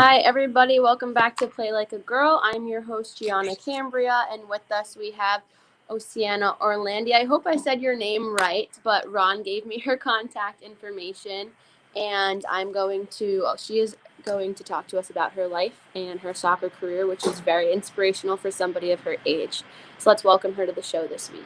Hi, everybody. Welcome back to Play Like a Girl. I'm your host, Gianna Cambria, and with us we have Oceana Orlandi. I hope I said your name right, but Ron gave me her contact information, and she is going to talk to us about her life and her soccer career, which is very inspirational for somebody of her age. So let's welcome her to the show this week.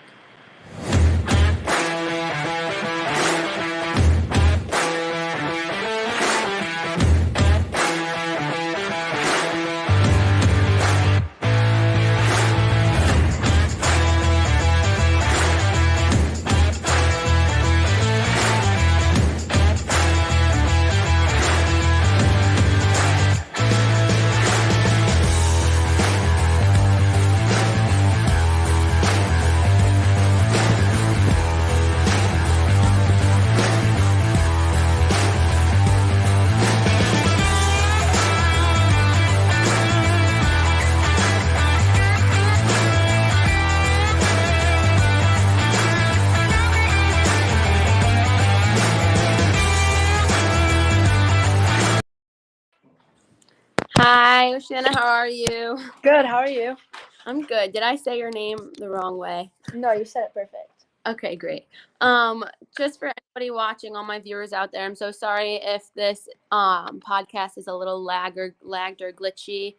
Hi, Oceana. How are you? Good. How are you? I'm good. Did I say your name the wrong way? No, you said it perfect. Okay, great. Just for anybody watching, all my viewers out there, I'm so sorry if this podcast is a little lagged or glitchy.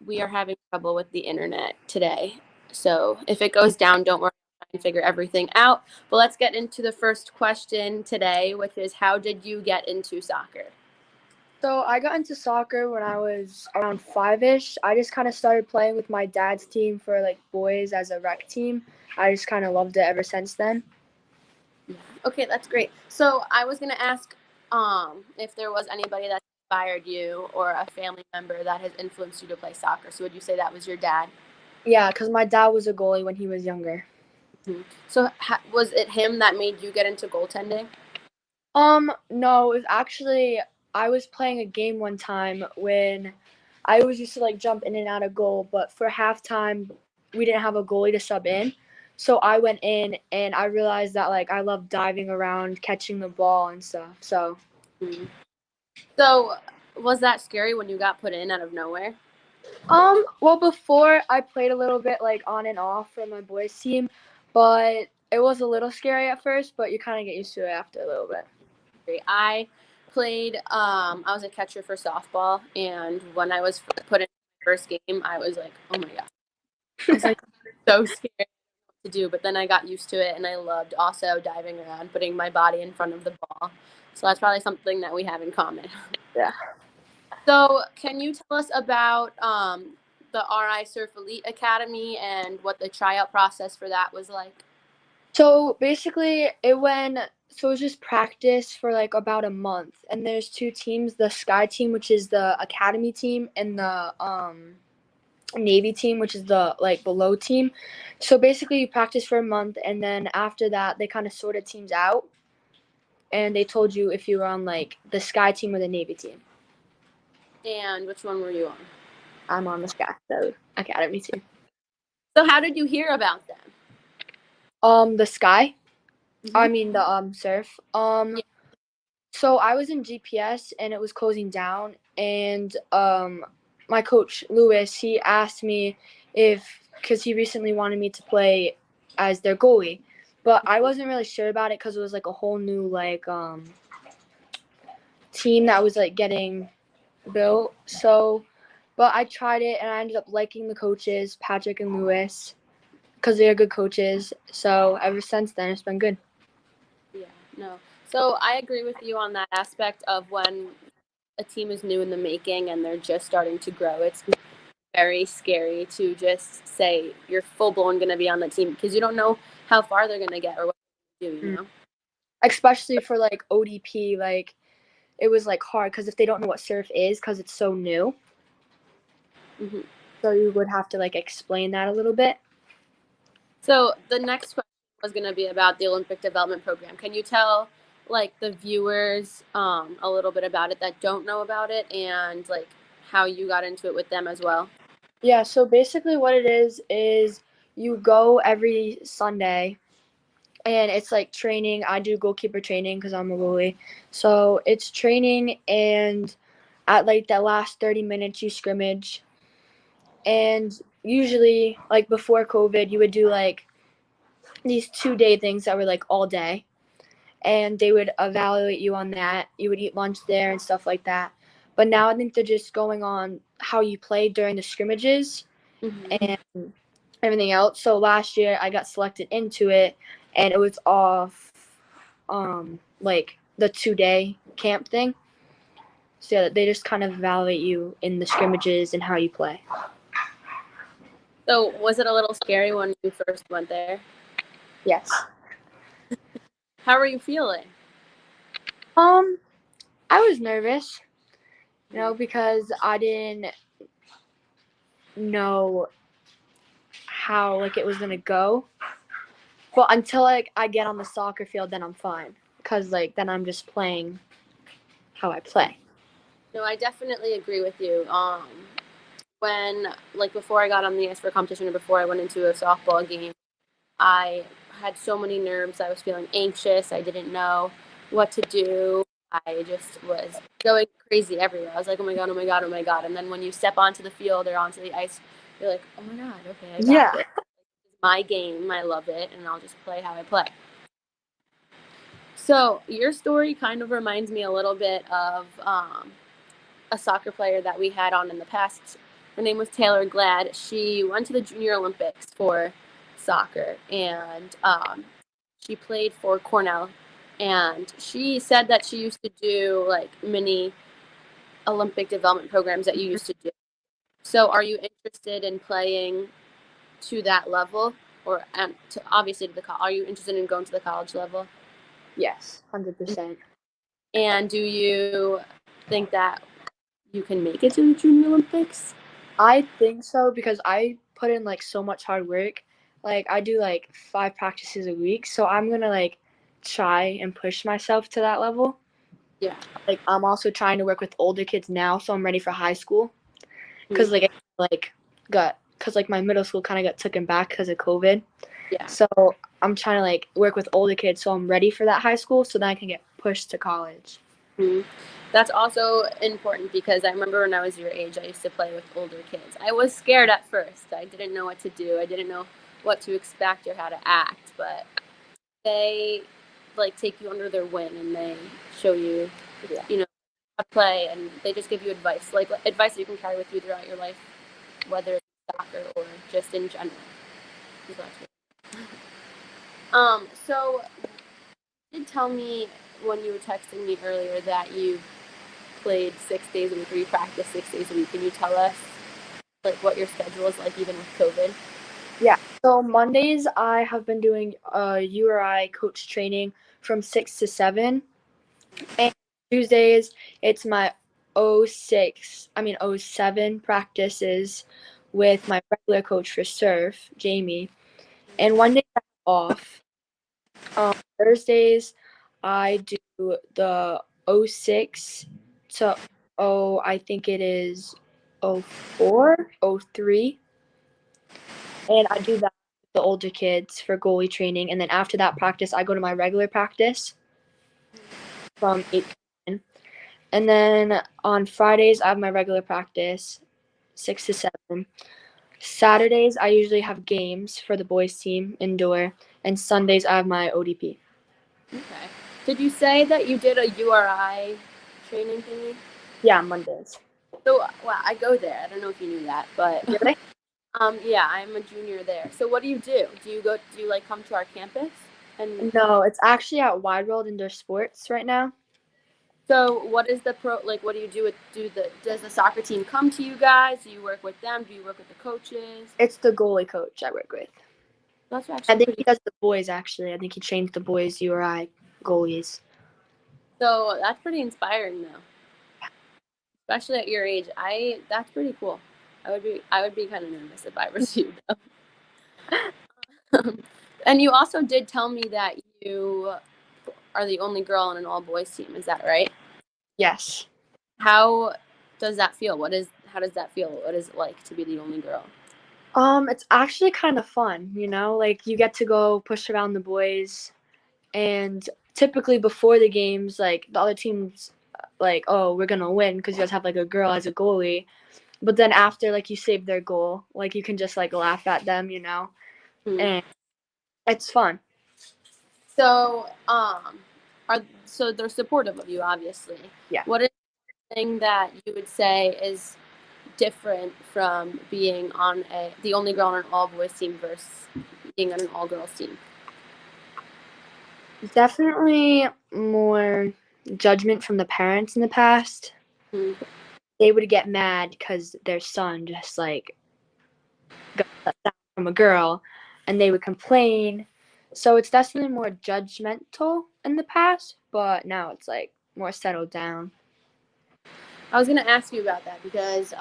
We are having trouble with the internet today, so if it goes down, don't worry. I can figure everything out. But let's get into the first question today, which is, how did you get into soccer? So I got into soccer when I was around 5-ish. I just kind of started playing with my dad's team for like boys as a rec team. I just kind of loved it ever since then. Okay, that's great. So I was gonna ask if there was anybody that inspired you or a family member that has influenced you to play soccer. So would you say that was your dad? Yeah, because my dad was a goalie when he was younger. Mm-hmm. So was it him that made you get into goaltending? No, it was actually I was playing a game one time when I always used to like jump in and out of goal, but for halftime we didn't have a goalie to sub in. So I went in and I realized that like I love diving around, catching the ball and stuff. So Mm-hmm. So was that scary when you got put in out of nowhere? Well, before I played a little bit like on and off for my boys team, but it was a little scary at first, but you kind of get used to it after a little bit. I played, I was a catcher for softball, and when I was put in my first game, I was like, oh my God. I was like, so scared to do, but then I got used to it, and I loved also diving around, putting my body in front of the ball. So that's probably something that we have in common. Yeah. So can you tell us about the RI Surf Elite Academy and what the tryout process for that was like? So basically, it was just practice for like about a month, and there's two teams: the Sky team, which is the academy team, and the Navy team, which is the like below team. So basically, you practice for a month, and then after that, they kind of sorted teams out, and they told you if you were on like the Sky team or the Navy team. And which one were you on? I'm on the Sky, the academy team. So how did you hear about them? The Sky. Mm-hmm. I mean the surf. Yeah. So I was in GPS and it was closing down, and my coach Lewis, he asked me because he recently wanted me to play as their goalie, but I wasn't really sure about it because it was like a whole new like team that was like getting built. So, but I tried it and I ended up liking the coaches, Patrick and Lewis, because they're good coaches. So ever since then, it's been good. Yeah, no. So I agree with you on that aspect of when a team is new in the making and they're just starting to grow. It's very scary to just say you're full blown going to be on the team because you don't know how far they're going to get or what they're going to do, you know? Especially for like ODP, like it was like hard because if they don't know what surf is because it's so new. Mm-hmm. So you would have to like explain that a little bit. So the next question was going to be about the Olympic Development Program. Can you tell like the viewers a little bit about it that don't know about it and like how you got into it with them as well? Yeah, so basically what it is you go every Sunday and it's like training. I do goalkeeper training because I'm a goalie. So it's training and at like the last 30 minutes you scrimmage. And usually, like before COVID, you would do like these 2-day things that were like all day. And they would evaluate you on that. You would eat lunch there and stuff like that. But now I think they're just going on how you play during the scrimmages and everything else. So last year I got selected into it, and it was off like the 2-day camp thing. So yeah, they just kind of evaluate you in the scrimmages and how you play. So was it a little scary when you first went there? Yes. How were you feeling? I was nervous, because I didn't know how like it was gonna go. But until like I get on the soccer field, then I'm fine, cause like then I'm just playing how I play. No, I definitely agree with you. When like before I got on the ice for competition or before I went into a softball game, I had so many nerves. I was feeling anxious. I didn't know what to do. I just was going crazy everywhere. I was like, oh my God, oh my God, oh my God. And then when you step onto the field or onto the ice, you're like, oh my God, okay, I got this. It's my game. I love it. And I'll just play how I play. So your story kind of reminds me a little bit of a soccer player that we had on in the past. Her name was Taylor Glad. She went to the Junior Olympics for soccer, and she played for Cornell. And she said that she used to do like mini Olympic development programs that you used to do. So, are you interested in playing to that level, or obviously to the are you interested in going to the college level? Yes, 100%. And do you think that you can make it to the Junior Olympics? I think so, because I put in like so much hard work. Like I do like 5 practices a week, so I'm gonna like try and push myself to that level. Yeah. Like I'm also trying to work with older kids now, so I'm ready for high school. Cause like my middle school kind of got taken back because of COVID. Yeah. So I'm trying to like work with older kids, so I'm ready for that high school, so then I can get pushed to college. Mm-hmm. That's also important because I remember when I was your age, I used to play with older kids. I was scared at first. I didn't know what to do. I didn't know what to expect or how to act, but they like take you under their wing and they show you, how to play, and they just give you advice, like advice that you can carry with you throughout your life, whether it's soccer or just in general. So you did tell me when you were texting me earlier that you played 6 days a week, or you practiced 6 days a week. Can you tell us like what your schedule is like even with COVID? Yeah. So Mondays I have been doing URI coach training from 6 to 7, and Tuesdays it's my 07 practices with my regular coach for surf, Jamie, and one day I'm off. Thursdays I do the 06 to I think it is 04, 03. And I do that with the older kids for goalie training. And then after that practice, I go to my regular practice from 8 to 9. And then on Fridays, I have my regular practice, 6 to 7. Saturdays, I usually have games for the boys' team indoor. And Sundays, I have my ODP. Okay. Did you say that you did a URI training thingy? Yeah, Mondays. So, well, I go there. I don't know if you knew that, but Really? yeah, I'm a junior there. So, what do you do? Do you like come to our campus? And No, it's actually at Wide World Indoor Sports right now. so, what is the what do you do does the soccer team come to you guys? Do you work with them? Do you work with the coaches? It's the goalie coach I work with. That's actually I think pretty. he does the boys, actually. I think he trains the boys URI goalies. So that's pretty inspiring, though. Especially at your age, that's pretty cool. I would be kind of nervous if I was you, though. And you also did tell me that you are the only girl on an all boys team. Is that right? Yes. How does that feel? How does that feel? What is it like to be the only girl? It's actually kind of fun, like you get to go push around the boys, and typically before the games, like the other teams like, oh, we're gonna win because you guys have like a girl as a goalie. But then after like you save their goal, like you can just like laugh at them, and it's fun. So, so they're supportive of you, obviously. Yeah. What is the thing that you would say is different from being on the only girl on an all boys team versus being on an all girls team? Definitely more judgment from the parents in the past. Mhm. They would get mad because their son just like got let down from a girl, and they would complain. So it's definitely more judgmental in the past, but now it's like more settled down. I was gonna ask you about that because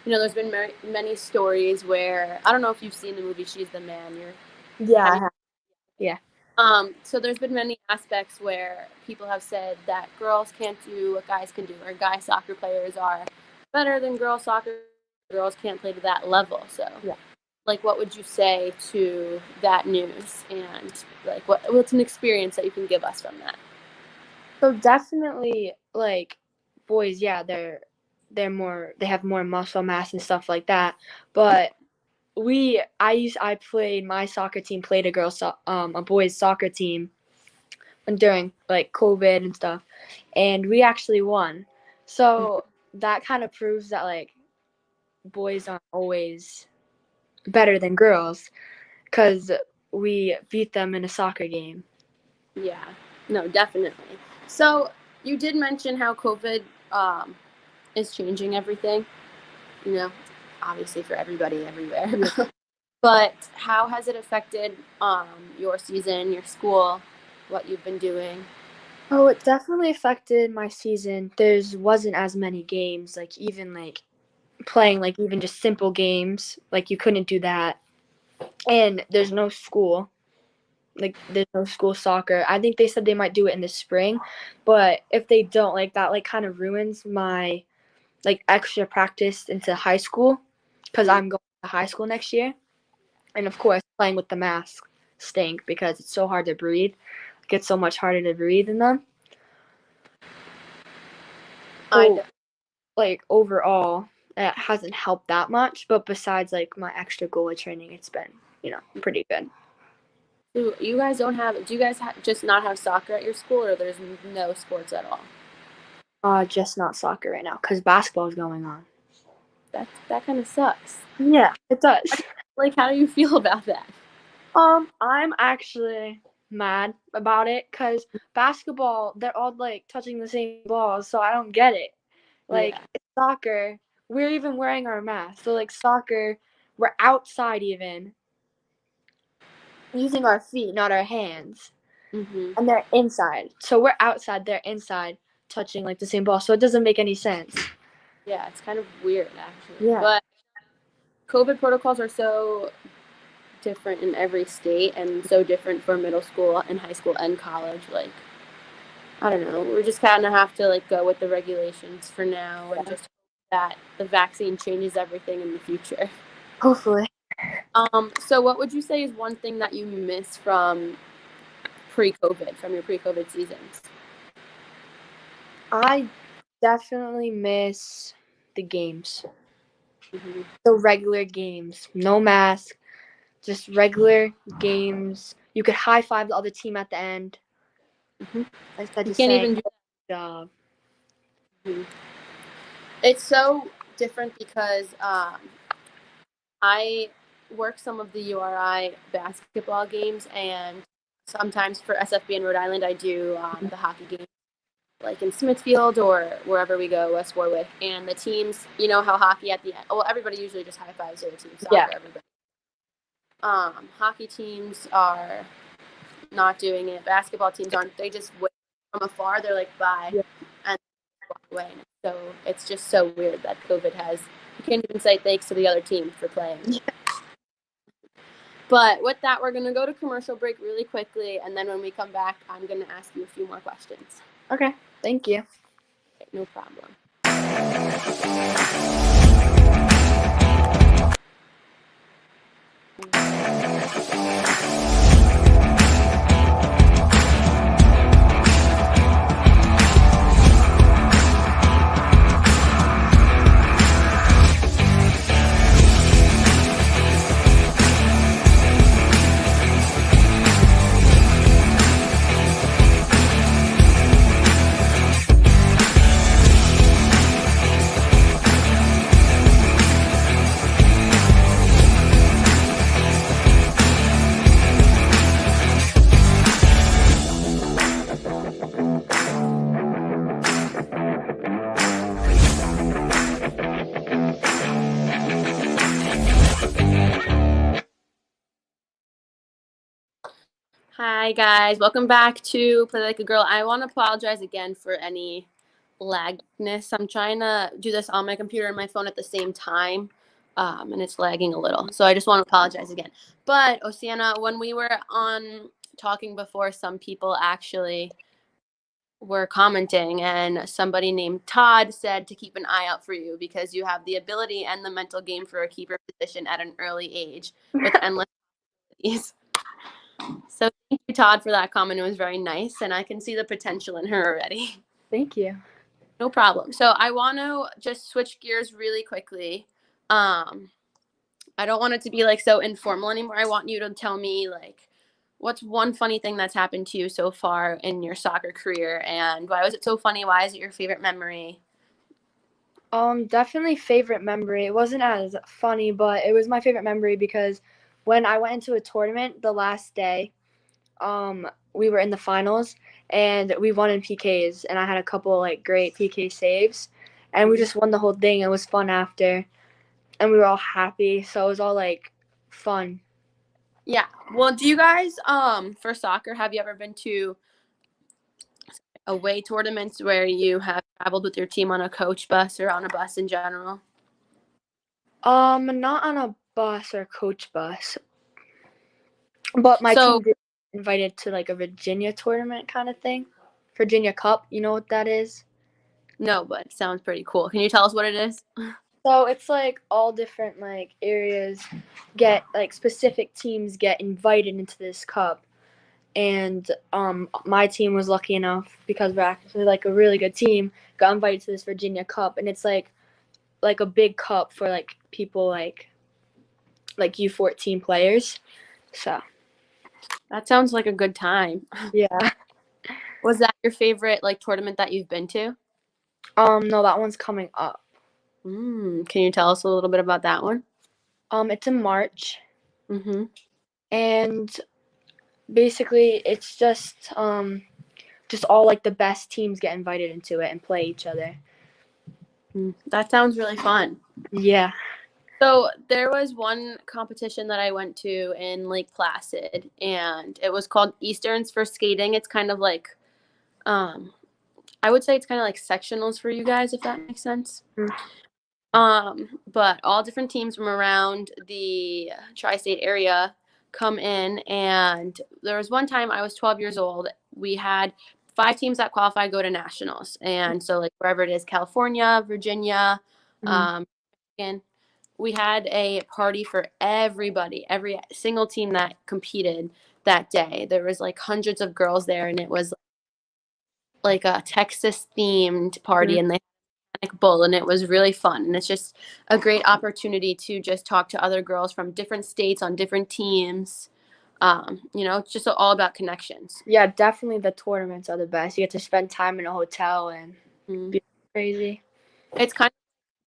there's been many stories where I don't know if you've seen the movie She's the Man. Yeah. So there's been many aspects where people have said that girls can't do what guys can do, or guy soccer players are better than girl soccer. Girls can't play to that level. So, like, what would you say to that news? And like, what's an experience that you can give us from that? So definitely, like, boys, yeah, they have more muscle mass and stuff like that. But I played, my soccer team played a boys soccer team during like COVID and stuff, and we actually won. So that kind of proves that like boys aren't always better than girls, because we beat them in a soccer game. Yeah, no, definitely. So you did mention how COVID is changing everything. Obviously for everybody everywhere. Yeah. But how has it affected your season, your school, what you've been doing? Oh, it definitely affected my season. There wasn't as many games, like even like playing like even just simple games, like you couldn't do that. And there's no school. Like there's no school soccer. I think they said they might do it in the spring, but if they don't, like that like kind of ruins my like extra practice into high school, because I'm going to high school next year. And of course, playing with the mask stink because it's so hard to breathe. It gets so much harder to breathe in them. Like overall, it hasn't helped that much. But besides like my extra goalie training, it's been pretty good. So you guys don't have? Do you guys just not have soccer at your school, or there's no sports at all? Just not soccer right now because basketball is going on. That kind of sucks. Yeah, it does. Like, how do you feel about that? I'm actually mad about it because basketball, they're all like touching the same balls, so I don't get it. Like it's soccer, we're even wearing our masks. So like soccer, we're outside even using our feet, not our hands, and they're inside. So we're outside, they're inside, touching like the same ball. So it doesn't make any sense. Yeah, it's kind of weird actually. Yeah. But COVID protocols are so different in every state and so different for middle school and high school and college. Like, I don't know. We just kind of have to like go with the regulations for now and just hope that the vaccine changes everything in the future. Hopefully. So what would you say is one thing that you miss from your pre-COVID seasons? I definitely miss the games. Mm-hmm. The regular games. No mask. Just regular games. You could high five the other team at the end. Instead You of can't saying, even do good job. Mm-hmm. It's so different because I work some of the URI basketball games, and sometimes for SFB in Rhode Island, I do the hockey game, like in Smithfield or wherever we go, West Warwick. And the teams, you know how hockey at the end, well, everybody usually just high fives their team. Soccer, everybody. Hockey teams are not doing it. Basketball teams aren't. They just wait from afar. They're like, bye, and walk away. So it's just so weird that COVID has. You can't even say thanks to the other team for playing. Yeah. But with that, we're going to go to commercial break really quickly, and then when we come back, I'm going to ask you a few more questions. Okay, thank you. Okay, no problem. Hi guys, welcome back to Play Like a Girl. I want to apologize again for any lagness. I'm trying to do this on my computer and my phone at the same time, and it's lagging a little. So I just want to apologize again. But Oceana, when we were on talking before, some people actually were commenting, and somebody named Todd said to keep an eye out for you because you have the ability and the mental game for a keeper position at an early age with endless possibilities. So thank you, Todd, for that comment. It was very nice, and I can see the potential in her already. Thank you. No problem. So I want to just switch gears really quickly. I don't want it to be like so informal anymore. I want you to tell me like what's one funny thing that's happened to you so far in your soccer career, and why was it so funny? Why is it your favorite memory? Definitely favorite memory. It wasn't as funny, but it was my favorite memory because when I went into a tournament the last day, we were in the finals and we won in PKs, and I had a couple like great PK saves, and we just won the whole thing. It was fun after, and we were all happy, so it was all like fun. Yeah. Well, do you guys for soccer have you ever been to away tournaments where you have traveled with your team on a coach bus or on a bus in general? Not on a bus or coach bus, but my So team did get invited to like a Virginia tournament kind of thing. Virginia Cup, you know what that is? no, but it sounds pretty cool. Can you tell us what it is? So it's like all different like areas get like specific teams get invited into this cup, and my team was lucky enough because we're actually like a really good team, got invited to this Virginia Cup, and it's like a big cup for like people like U14 players. So That sounds like a good time. yeah. Was that your favorite like tournament that you've been to? No, that one's coming up. Can you tell us a little bit about that one? It's in March, Mm-hmm. and basically it's just all like the best teams get invited into it and play each other. That sounds really fun. Yeah. So there was one competition that I went to in Lake Placid, and it was called Easterns for skating. It's kind of like, I would say it's kind of like sectionals for you guys, if that makes sense. Mm. But all different teams from around the tri-state area come in, and there was one time I was 12 years old. We had 5 teams that qualified go to nationals, and so like wherever it is, California, Virginia, Mm. and we had a party for everybody, every single team that competed that day. There was like hundreds of girls there, and it was like a Texas themed party, Mm. and they bull, and it was really fun, and it's just a great opportunity to just talk to other girls from different states on different teams. It's just all about connections. Yeah, definitely the tournaments are the best. You get to spend time in a hotel and Mm. be crazy. It's kind of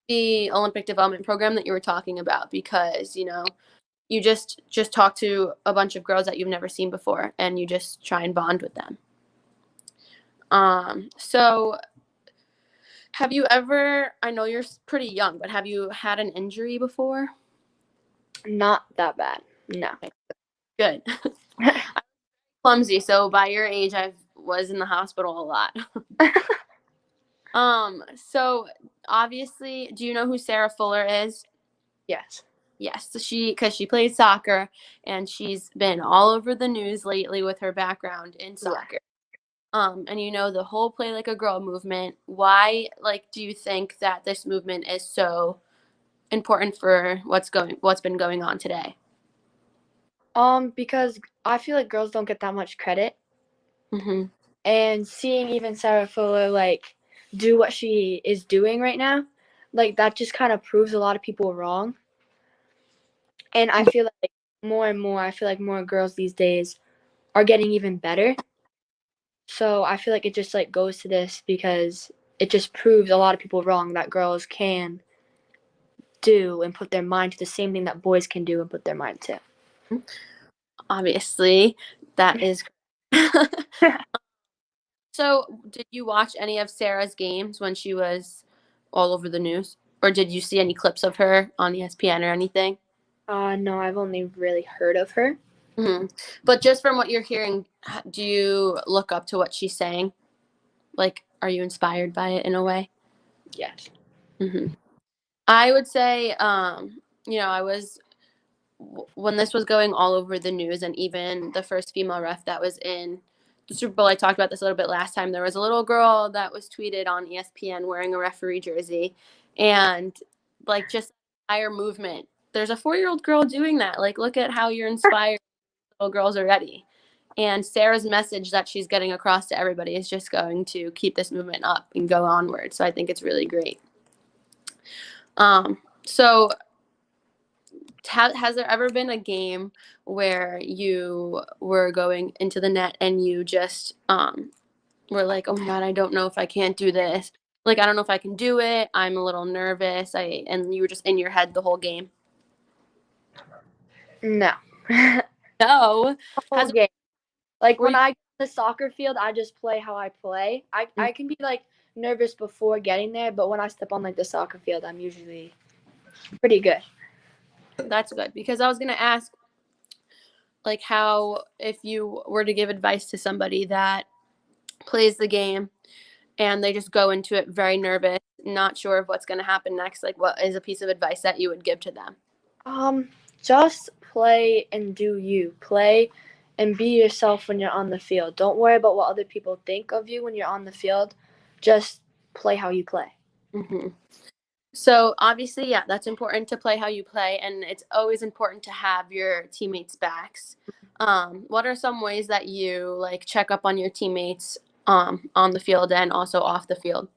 the Olympic development program that you were talking about, because you just talk to a bunch of girls that you've never seen before, and you just try and bond with them. So have you ever, I know you're pretty young, but have you had an injury before? Not that bad. No. Good. Clumsy, so by your age I was in the hospital a lot. So obviously, do you know who Sarah Fuller is? Yes. Yes, so because she plays soccer, and she's been all over the news lately with her background in Yeah. soccer. And the whole Play Like a Girl movement. Why, like, do you think that this movement is so important for what's been going on today? Because I feel like girls don't get that much credit, Mm-hmm. and seeing even Sarah Fuller like do what she is doing right now, like that just kind of proves a lot of people wrong. And I feel like more and more, I feel like more girls these days are getting even better. So I feel like it just like goes to this because it just proves a lot of people wrong that girls can do and put their mind to the same thing that boys can do and put their mind to. Obviously, that is. So, did you watch any of Sarah's games when she was all over the news? Or did you see any clips of her on ESPN or anything? No, I've only really heard of her. Hmm. But just from what you're hearing, do you look up to what she's saying? Like, are you inspired by it in a way? Yes. Hmm. I would say, I was when this was going all over the news, and even the first female ref that was in the Super Bowl. I talked about this a little bit last time. There was a little girl that was tweeted on ESPN wearing a referee jersey, and like just entire movement. There's a 4-year-old girl doing that. Like, look at how you're inspired little girls already. And Sarah's message that she's getting across to everybody is just going to keep this movement up and go onward. So I think it's really great. So has there ever been a game where you were going into the net and you just were like, oh my God, I don't know if I can't do this. Like, I don't know if I can do it. I'm a little nervous. And you were just in your head the whole game. No. No. Whole game. Like when you- I get to the soccer field, I just play how I play. I can be like nervous before getting there, but when I step on like the soccer field, I'm usually pretty good. That's good, because I was going to ask, like, how, if you were to give advice to somebody that plays the game and they just go into it very nervous, not sure of what's going to happen next, like, what is a piece of advice that you would give to them? Just play and do you. Play and be yourself when you're on the field. Don't worry about what other people think of you when you're on the field. Just play how you play. Mm-hmm. So obviously, yeah, that's important to play how you play, and it's always important to have your teammates' backs. What are some ways that you like check up on your teammates on the field and also off the field?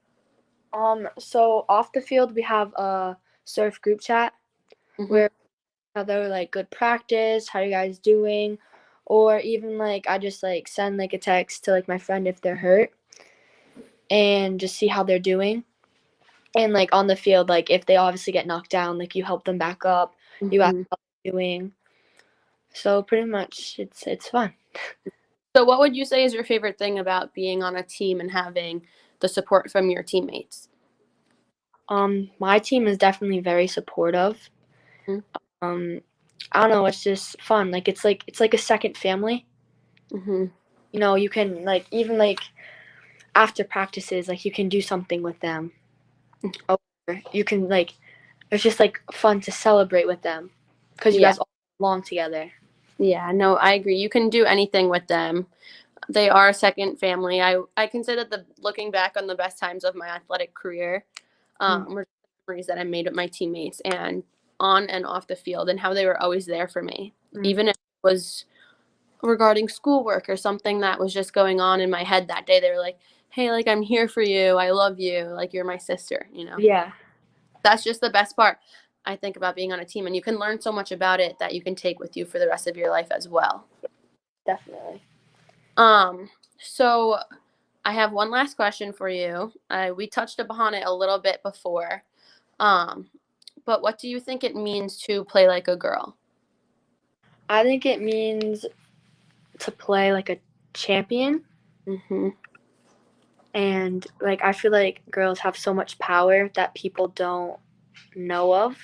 So off the field we have a surf group chat where other like good practice, how you guys doing, or even like I just like send like a text to like my friend if they're hurt and just see how they're doing. And like on the field, like if they obviously get knocked down, like you help them back up, you ask how they're doing. So pretty much it's fun. So what would you say is your favorite thing about being on a team and having the support from your teammates? My team is definitely very supportive. Mm-hmm. I don't know, it's just fun. Like it's like a second family. Mm-hmm. You know, you can like even like after practices, like you can do something with them. Or you can like it's just like fun to celebrate with them because you guys all belong together. Yeah, no, I agree. You can do anything with them. They are a second family. I consider that looking back on the best times of my athletic career were memories that I made with my teammates and on and off the field, and how they were always there for me. Even if it was regarding schoolwork or something that was just going on in my head that day, they were like, hey, like, I'm here for you. I love you. Like, you're my sister, you know? Yeah. That's just the best part, I think, about being on a team. And you can learn so much about it that you can take with you for the rest of your life as well. Definitely. So I have one last question for you. We touched upon it a little bit before. But what do you think it means to play like a girl? I think it means to play like a champion. Mm-hmm. And like I feel like girls have so much power that people don't know of,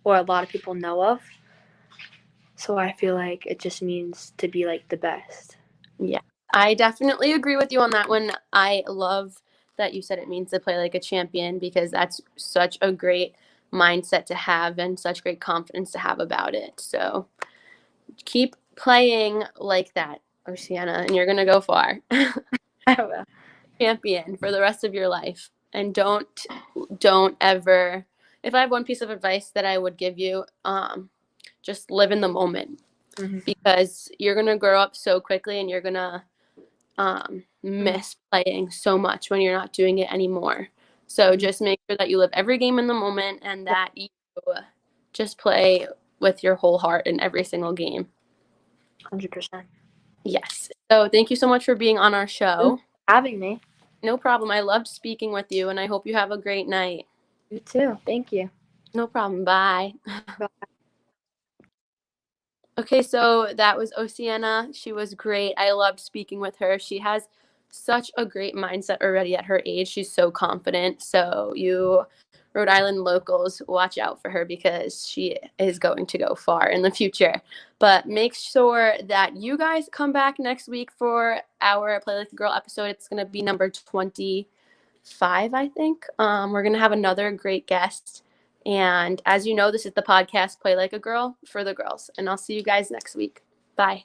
or a lot of people know of. So I feel like it just means to be like the best. Yeah, I definitely agree with you on that one. I love that you said it means to play like a champion, because that's such a great mindset to have and such great confidence to have about it. So keep playing like that, Oceana, and you're going to go far. I will. Champion for the rest of your life. And don't ever, if I have one piece of advice that I would give you, just live in the moment. Because you're going to grow up so quickly and you're going to miss playing so much when you're not doing it anymore. So just make sure that you live every game in the moment and that you just play with your whole heart in every single game. 100%. Yes. So thank you so much for being on our show. Having me. No problem. I loved speaking with you, and I hope you have a great night. You too. Thank you. No problem. Bye. Bye. Okay, so that was Oceana. She was great. I loved speaking with her. She has such a great mindset already at her age. She's so confident. So you Rhode Island locals, watch out for her because she is going to go far in the future. But make sure that you guys come back next week for our Play Like a Girl episode. It's going to be number 25, I think. We're going to have another great guest. And as you know, this is the podcast Play Like a Girl for the girls. And I'll see you guys next week. Bye.